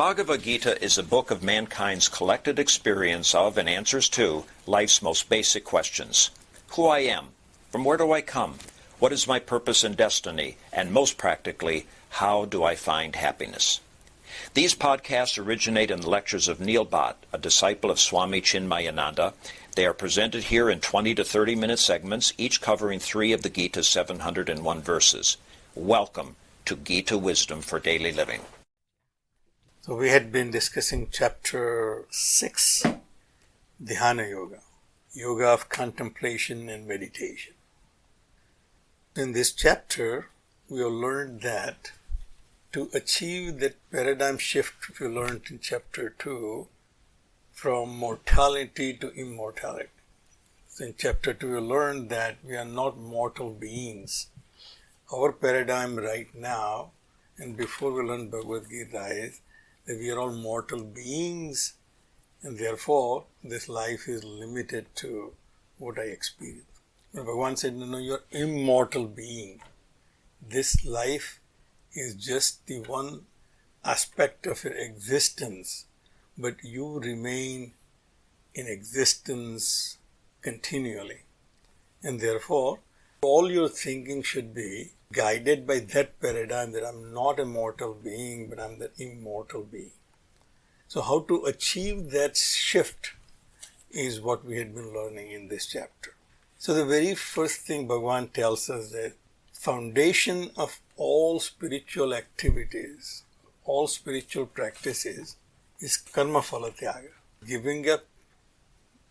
Bhagavad Gita is a book of mankind's collected experience of and answers to life's most basic questions. Who I am, from where do I come, what is my purpose and destiny, and most practically, how do I find happiness? These podcasts originate in the lectures of Neil Bhatt, a disciple of Swami Chinmayananda. They are presented here in 20 to 30-minute segments, each covering 3 of the Gita's 701 verses. Welcome to Gita Wisdom for Daily Living. So we had been discussing chapter 6, Dhyana Yoga, Yoga of Contemplation and Meditation. In this chapter, we have learned that to achieve that paradigm shift we learned in chapter 2, from mortality to immortality. So in chapter 2, we learned that we are not mortal beings. Our paradigm right now, and before we learn Bhagavad Gita, is that we are all mortal beings, and therefore this life is limited to what I experience. But Bhagavan said, no, you're immortal being. This life is just the one aspect of your existence, but you remain in existence continually. And therefore, all your thinking should be guided by that paradigm that I'm not a mortal being, but I'm the immortal being. So how to achieve that shift is what we had been learning in this chapter. So the very first thing Bhagavan tells us that foundation of all spiritual activities, all spiritual practices is karma phala tyaga, giving up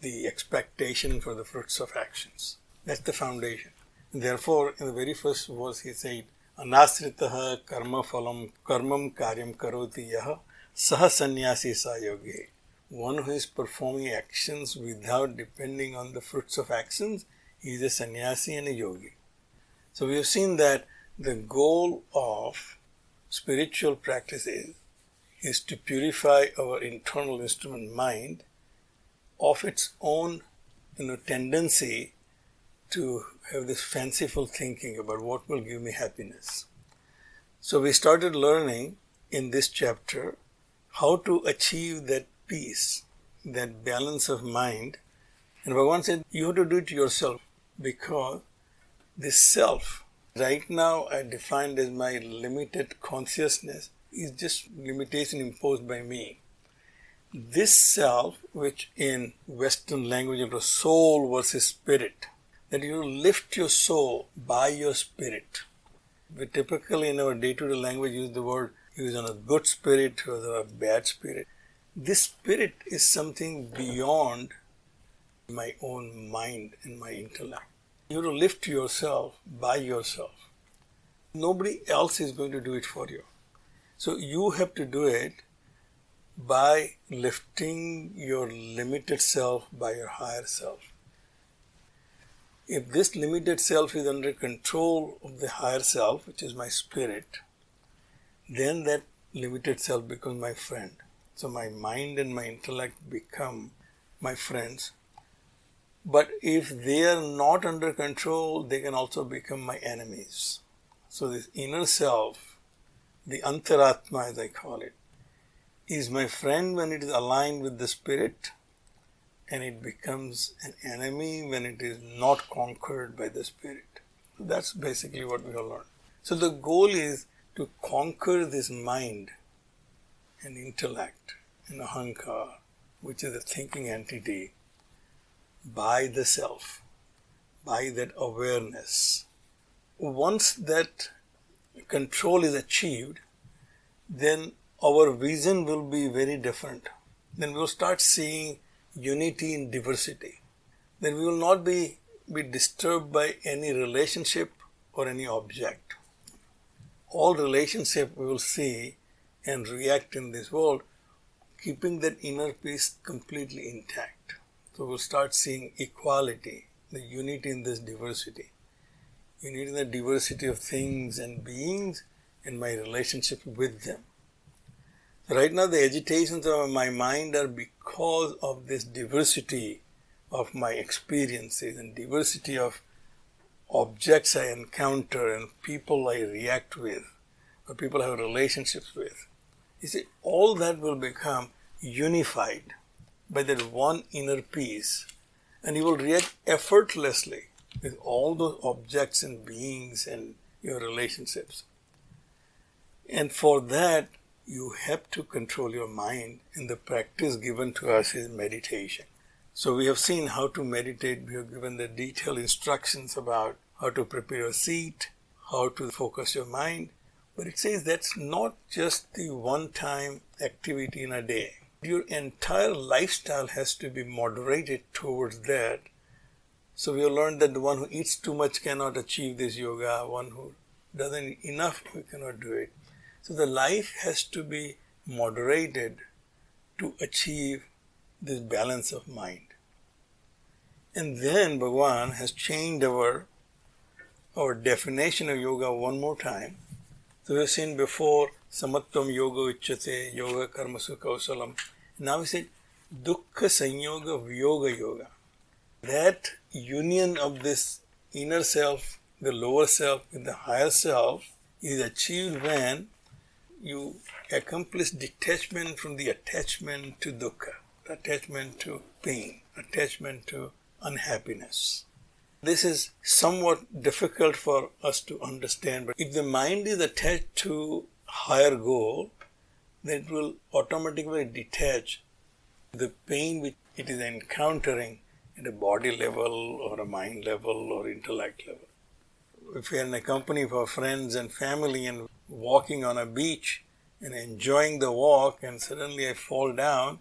the expectation for the fruits of actions. That's the foundation. Therefore, in the very first verse, he said, Anasritaha karma phalam karmam karyam karoti yaha saha sannyasi sa yogi. One who is performing actions without depending on the fruits of actions, he is a sannyasi and a yogi. So we have seen that the goal of spiritual practices is to purify our internal instrument mind of its own tendency to have this fanciful thinking about what will give me happiness. So we started learning in this chapter how to achieve that peace, that balance of mind. And Bhagavan said, you have to do it yourself, because this self, right now I defined as my limited consciousness, is just limitation imposed by me. This self, which in Western language it was soul versus spirit, that you lift your soul by your spirit. We typically in our day-to-day language use on a good spirit or a bad spirit. This spirit is something beyond my own mind and my intellect. You have to lift yourself by yourself. Nobody else is going to do it for you. So you have to do it by lifting your limited self by your higher self. If this limited self is under control of the higher self, which is my spirit, then that limited self becomes my friend. So my mind and my intellect become my friends. But if they are not under control, they can also become my enemies. So this inner self, the antaratma as I call it, is my friend when it is aligned with the spirit, and it becomes an enemy when it is not conquered by the spirit. That's basically what we have learned. So the goal is to conquer this mind and intellect and ahankar, which is a thinking entity, by the self, by that awareness. Once that control is achieved, then our vision will be very different. Then we will start seeing unity in diversity. Then we will not be disturbed by any relationship or any object. All relationship we will see and react in this world, keeping that inner peace completely intact. So we'll start seeing equality, the unity in this diversity. Unity in the diversity of things and beings and my relationship with them. Right now the agitations of my mind are because of this diversity of my experiences and diversity of objects I encounter and people I react with or people I have relationships with. You see, all that will become unified by that one inner peace, and you will react effortlessly with all those objects and beings and your relationships. And for that, you have to control your mind, and the practice given to us is meditation. So we have seen how to meditate. We have given the detailed instructions about how to prepare your seat, how to focus your mind. But it says that's not just the one-time activity in a day. Your entire lifestyle has to be moderated towards that. So we have learned that the one who eats too much cannot achieve this yoga. One who doesn't eat enough, we cannot do it. So the life has to be moderated to achieve this balance of mind. And then Bhagavan has changed our definition of yoga one more time. So we have seen before, samatvam yoga uchyate, yoga karmasu kausalam. Now we said, dukkha sanyoga vyoga yoga. That union of this inner self, the lower self with the higher self is achieved when you accomplish detachment from the attachment to dukkha, attachment to pain, attachment to unhappiness. This is somewhat difficult for us to understand, but if the mind is attached to higher goal, then it will automatically detach the pain which it is encountering at a body level or a mind level or intellect level. If we are in a company of our friends and family and walking on a beach and enjoying the walk, and suddenly I fall down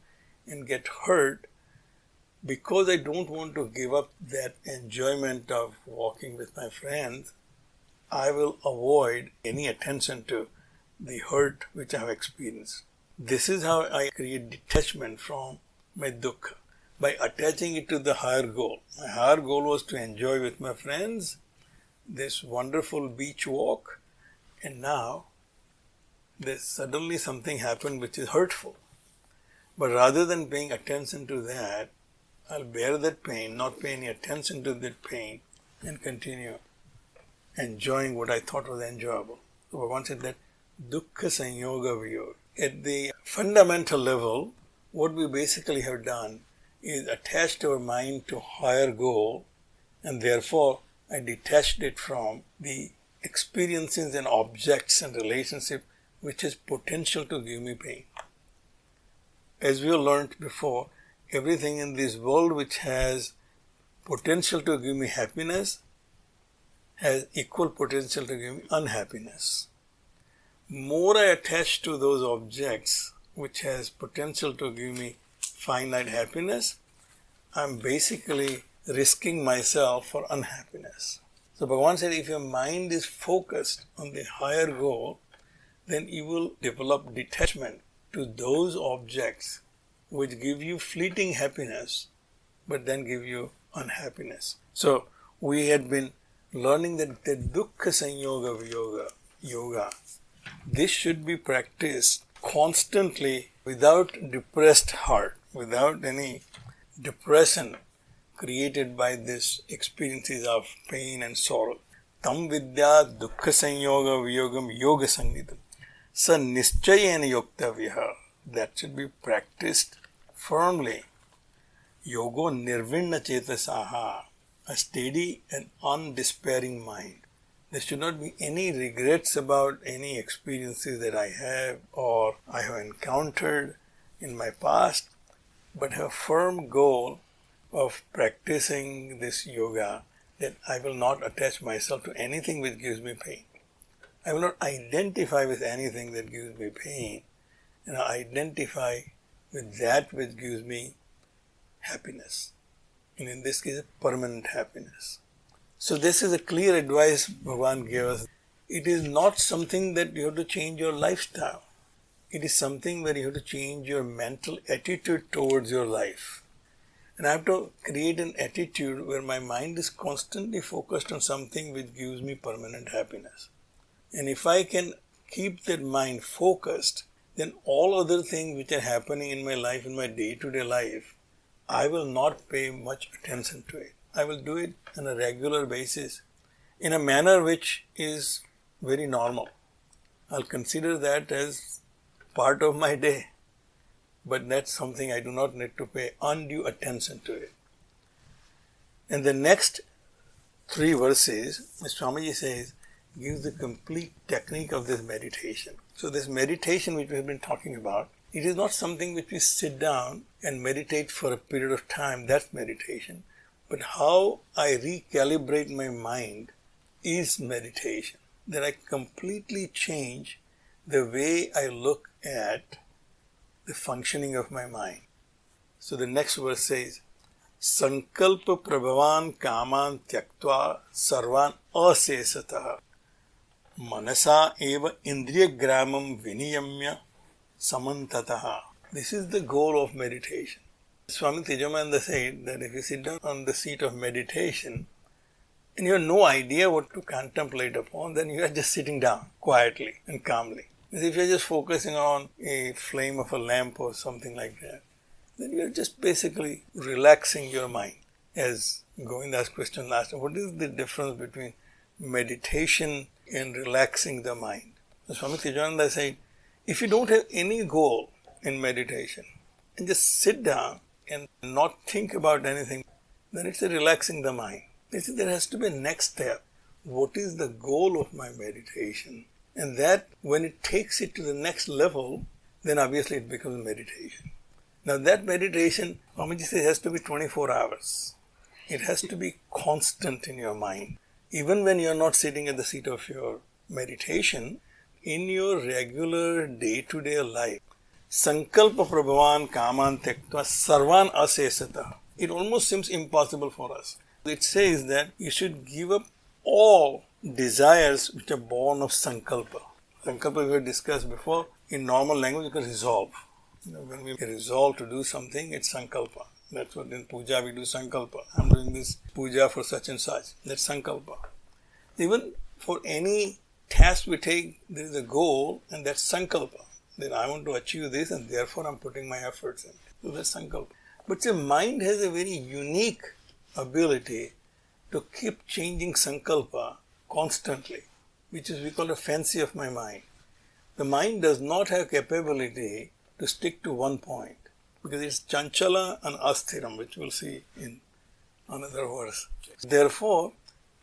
and get hurt, because I don't want to give up that enjoyment of walking with my friends, I will avoid any attention to the hurt which I have experienced. This is how I create detachment from my dukkha, by attaching it to the higher goal. My higher goal was to enjoy with my friends this wonderful beach walk, and now there's suddenly something happened which is hurtful. But rather than paying attention to that, I'll bear that pain, not pay any attention to that pain, and continue enjoying what I thought was enjoyable. So Bhagavan said that dukkha sanyoga vyoga. At the fundamental level, what we basically have done is attached our mind to higher goal, and therefore I detached it from the experiences and objects and relationship which has potential to give me pain. As we have learned before, everything in this world which has potential to give me happiness has equal potential to give me unhappiness. More I attach to those objects which has potential to give me finite happiness, I'm basically risking myself for unhappiness. So Bhagavan said, if your mind is focused on the higher goal, then you will develop detachment to those objects which give you fleeting happiness, but then give you unhappiness. So we had been learning that the dukkha sanyoga yoga, this should be practiced constantly without depressed heart, without any depression created by these experiences of pain and sorrow. Tam vidya dukkha sanyoga viyogam yoga sangnitam sa nischayena yoktavyaha. That should be practiced firmly. Yogo nirvinna chetasaha, a steady and undespairing mind. There should not be any regrets about any experiences that I have or I have encountered in my past, but have a firm goal of practicing this yoga, that I will not attach myself to anything which gives me pain. I will not identify with anything that gives me pain, and I identify with that which gives me happiness, and in this case, permanent happiness. So this is a clear advice Bhagavan gave us. It is not something that you have to change your lifestyle. It is something where you have to change your mental attitude towards your life. And I have to create an attitude where my mind is constantly focused on something which gives me permanent happiness. And if I can keep that mind focused, then all other things which are happening in my life, in my day-to-day life, I will not pay much attention to it. I will do it on a regular basis in a manner which is very normal. I'll consider that as part of my day, but that's something I do not need to pay undue attention to it. And the next 3 verses, Swamiji says, gives the complete technique of this meditation. So this meditation which we have been talking about, it is not something which we sit down and meditate for a period of time, that's meditation. But how I recalibrate my mind is meditation. That I completely change the way I look at the functioning of my mind. So the next verse says, Sankalpa prabhavan kaman tyaktva sarvan asesataha manasa eva indriya gramam viniyamya samantataha. This is the goal of meditation. Swami Tejamananda said that if you sit down on the seat of meditation and you have no idea what to contemplate upon, then you are just sitting down quietly and calmly. If you are just focusing on a flame of a lamp or something like that, then you are just basically relaxing your mind. As Govind asked question last time, what is the difference between meditation and relaxing the mind? So Swami Tejamananda said, if you don't have any goal in meditation and just sit down and not think about anything, then it's a relaxing the mind. They said there has to be a next step. What is the goal of my meditation? And that when it takes it to the next level, then obviously it becomes meditation. Now that meditation, Swamiji says, has to be 24 hours. It has to be constant in your mind. Even when you are not sitting at the seat of your meditation, in your regular day-to-day life, Sankalpa prabhavan kaman tyaktva sarvan asesata. It almost seems impossible for us. It says that you should give up all desires which are born of sankalpa. Sankalpa we have discussed before. In normal language, you can resolve. When we resolve to do something, it's sankalpa. That's what in puja we do sankalpa. I'm doing this puja for such and such. That's sankalpa. Even for any task we take, there is a goal, and that's sankalpa. Then I want to achieve this, and therefore I'm putting my efforts in. So that's sankalpa. But the mind has a very unique ability to keep changing sankalpa constantly, which is we call a fancy of my mind. The mind does not have capability to stick to one point because it's chanchala and asthiram, which we'll see in another verse. Therefore,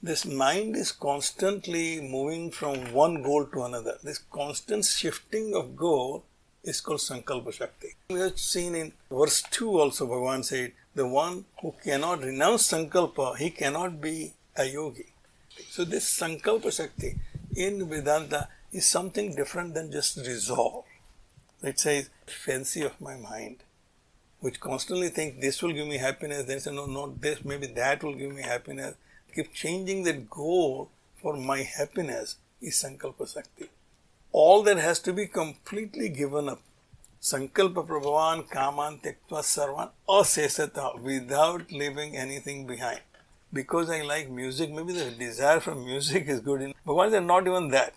this mind is constantly moving from one goal to another. This constant shifting of goal is called sankalpa shakti. We have seen in verse 2 also, Bhagavan said, the one who cannot renounce sankalpa, he cannot be a yogi. So this sankalpa shakti in Vedanta is something different than just resolve. It says, fancy of my mind, which constantly think this will give me happiness, then say, no, not this, maybe that will give me happiness. Keep changing that goal for my happiness is sankalpa shakti. All that has to be completely given up. Sankalpa prabhavan kaman tyaktva sarvan asesata, without leaving anything behind. Because I like music, maybe the desire for music is good enough. But why not even that?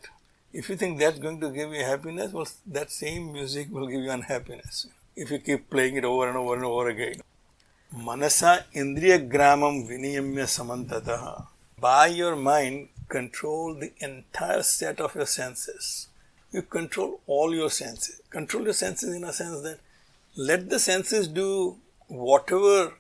If you think that's going to give you happiness, well, that same music will give you unhappiness. If you keep playing it over and over and over again. Manasa indriya gramam viniyamya samantataha. By your mind, control the entire set of your senses. You control all your senses. Control your senses in a sense that let the senses do whatever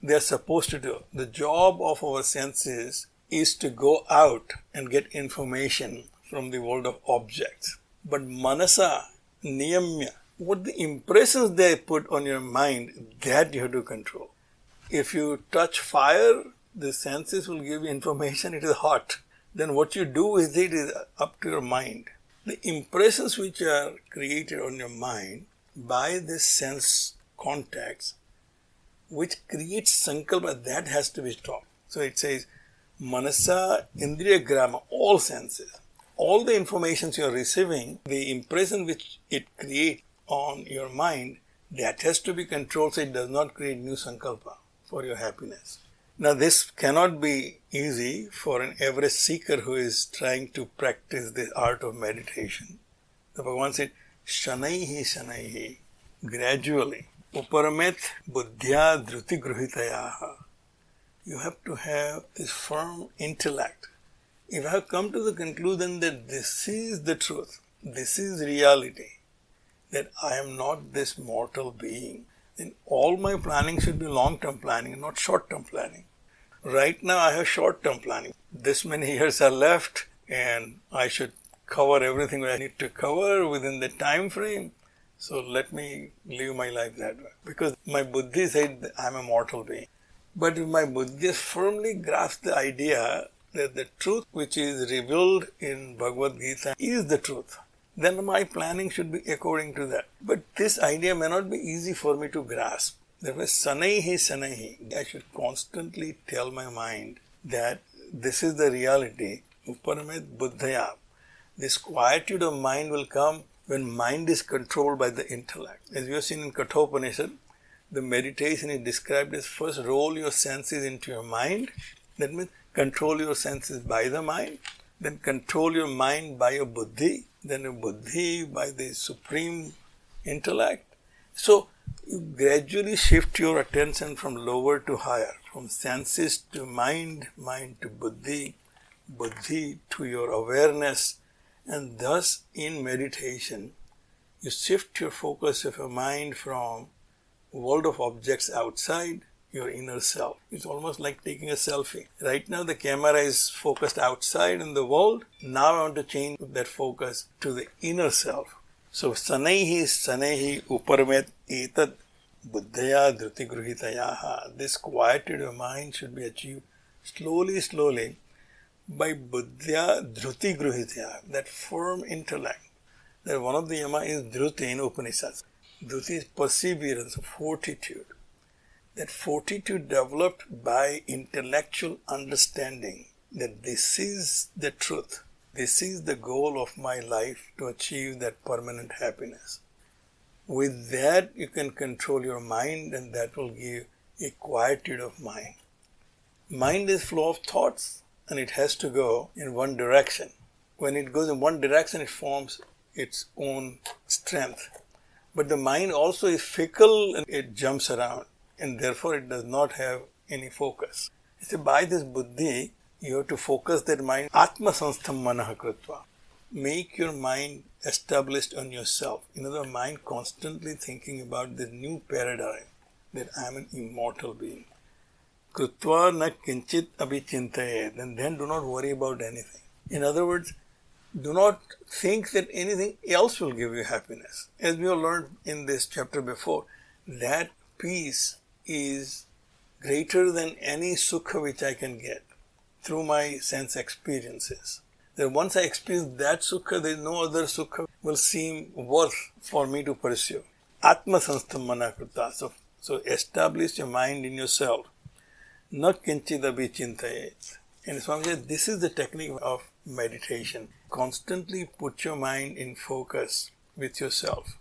they are supposed to do. The job of our senses is to go out and get information from the world of objects. But manasa, niyamya, what the impressions they put on your mind, that you have to control. If you touch fire, the senses will give you information, it is hot. Then what you do with it is up to your mind. The impressions which are created on your mind by this sense contacts, which creates sankalpa, that has to be stopped. So it says, manasa indriya grama, all senses. All the informations you are receiving, the impression which it creates on your mind, that has to be controlled so it does not create new sankalpa for your happiness. Now this cannot be easy for an average seeker who is trying to practice the art of meditation. The Bhagavan said, shanaihi shanaihi, gradually, uparamet buddhya dhruti gruhitayaha. You have to have this firm intellect. If I have come to the conclusion that this is the truth, this is reality, that I am not this mortal being, then all my planning should be long-term planning, not short-term planning. Right now I have short-term planning. This many years are left and I should cover everything I need to cover within the time frame. So let me live my life that way. Because my buddhi said I am a mortal being. But if my buddhi firmly grasps the idea that the truth which is revealed in Bhagavad Gita is the truth, then my planning should be according to that. But this idea may not be easy for me to grasp. Therefore, sanaihi sanaihi, I should constantly tell my mind that this is the reality. Uparamet buddhaya. This quietude of mind will come when mind is controlled by the intellect. As we have seen in Kathopanishad, the meditation is described as first roll your senses into your mind. That means control your senses by the mind. Then control your mind by your buddhi. Then your buddhi by the supreme intellect. So, you gradually shift your attention from lower to higher, from senses to mind, mind to buddhi, buddhi to your awareness, and thus in meditation you shift your focus of your mind from world of objects outside your inner self. It's almost like taking a selfie. Right now the camera is focused outside in the world. Now I want to change that focus to the inner self. So sanaihi uparamet etad buddhaya dhruti gruhitayaha. This quietude of mind should be achieved slowly by buddhya dhruti gruhitayaha, that firm intellect. That one of the yama is dhruti in Upanishads. Dhruti is perseverance, fortitude. That fortitude developed by intellectual understanding that this is the truth. This is the goal of my life, to achieve that permanent happiness. With that, you can control your mind, and that will give a quietude of mind. Mind is flow of thoughts, and it has to go in one direction. When it goes in one direction, it forms its own strength. But the mind also is fickle and it jumps around, and therefore it does not have any focus. So by this buddhi, you have to focus that mind. Atma sanstham manaha kritva. Make your mind established on yourself. In other words, mind constantly thinking about this new paradigm that I am an immortal being. Kritva na kinchit abhichintayet. And then do not worry about anything. In other words, do not think that anything else will give you happiness. As we have learned in this chapter before, that peace is greater than any sukha which I can get through my sense experiences. That once I experience that sukha, there is no other sukha will seem worth for me to pursue. Atma sanstham manakrita. So establish your mind in yourself. Na kinchid abhichintayet. And Swami says this is the technique of meditation. Constantly put your mind in focus with yourself.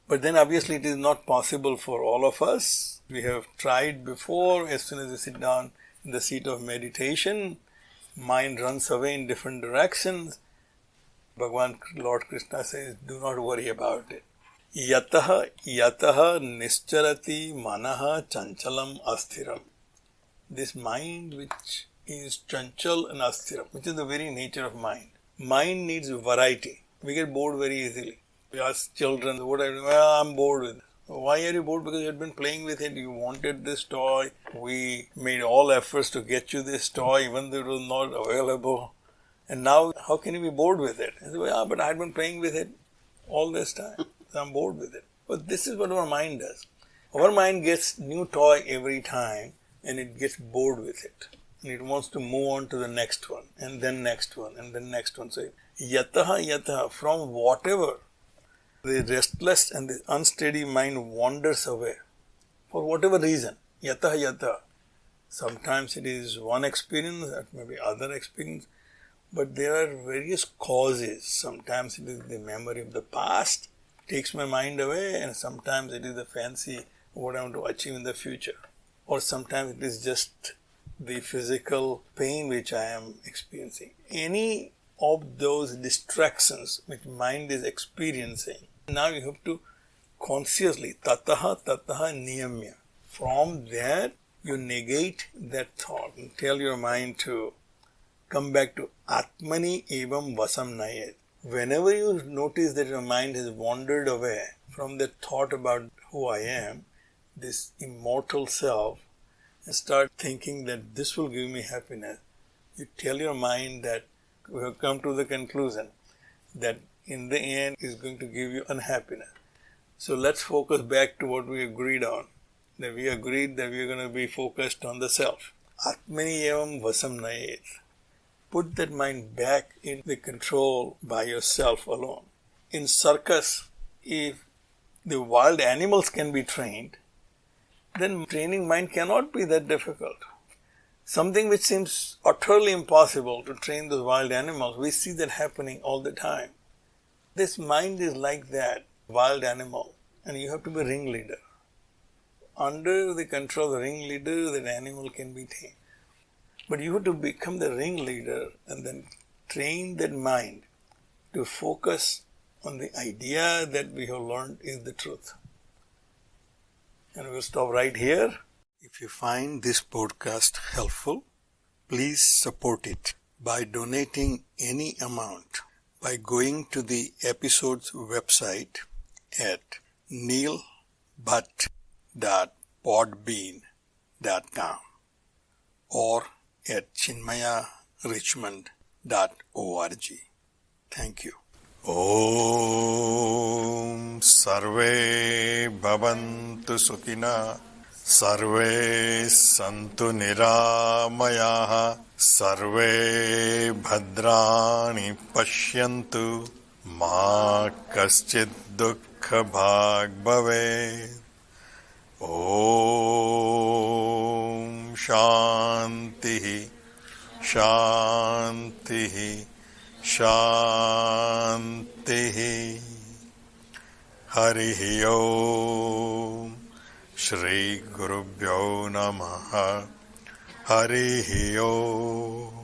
But then obviously it is not possible for all of us. We have tried before. As soon as we sit down in the seat of meditation, mind runs away in different directions. Bhagavan Lord Krishna says, do not worry about it. Yataha nischarati manaha chanchalam asthiram. This mind which is chanchal and asthiram, which is the very nature of mind. Mind needs variety. We get bored very easily. We ask children, what are you doing? Well, I'm bored with it. Why are you bored? Because you had been playing with it. You wanted this toy. We made all efforts to get you this toy, even though it was not available. And now, how can you be bored with it? And say, well, but I had been playing with it all this time. So I'm bored with it. But this is what our mind does. Our mind gets new toy every time, and it gets bored with it. And it wants to move on to the next one, and then next one, and then next one. So, yataha, from whatever the restless and the unsteady mind wanders away, for whatever reason, yataha. Sometimes it is one experience, that may be other experience, but there are various causes. Sometimes it is the memory of the past, takes my mind away, and sometimes it is the fancy of what I want to achieve in the future. Or sometimes it is just the physical pain which I am experiencing. Any of those distractions which mind is experiencing, now you have to consciously, tataha niyamya. From that, you negate that thought and tell your mind to come back to Atmani evam vasam nayet. Whenever you notice that your mind has wandered away from the thought about who I am, this immortal self, and start thinking that this will give me happiness, you tell your mind that we have come to the conclusion that in the end is going to give you unhappiness. So let's focus back to what we agreed on. That we agreed that we are going to be focused on the self. Atmani evam vasam nayet. Put that mind back in the control by yourself alone. In circus, if the wild animals can be trained, then training mind cannot be that difficult. Something which seems utterly impossible to train those wild animals, we see that happening all the time. This mind is like that, wild animal, and you have to be a ringleader. Under the control of the ringleader, that animal can be tamed. But you have to become the ringleader and then train that mind to focus on the idea that we have learned is the truth. And we'll stop right here. If you find this podcast helpful, please support it by donating any amount by going to the episode's website at neilbhatt.podbean.com or at chinmayarichmond.org. Thank you. Om Sarve Bhavantu Sukhina Sarve Santu Niramayaha Sarve Bhadrani Pashyantu Ma Kaschid Dukkha Bhag Bhave. Om Shanti Shanti Shanti. Harihi Om. Shri Gurubhyo Namaha. Harihi Om.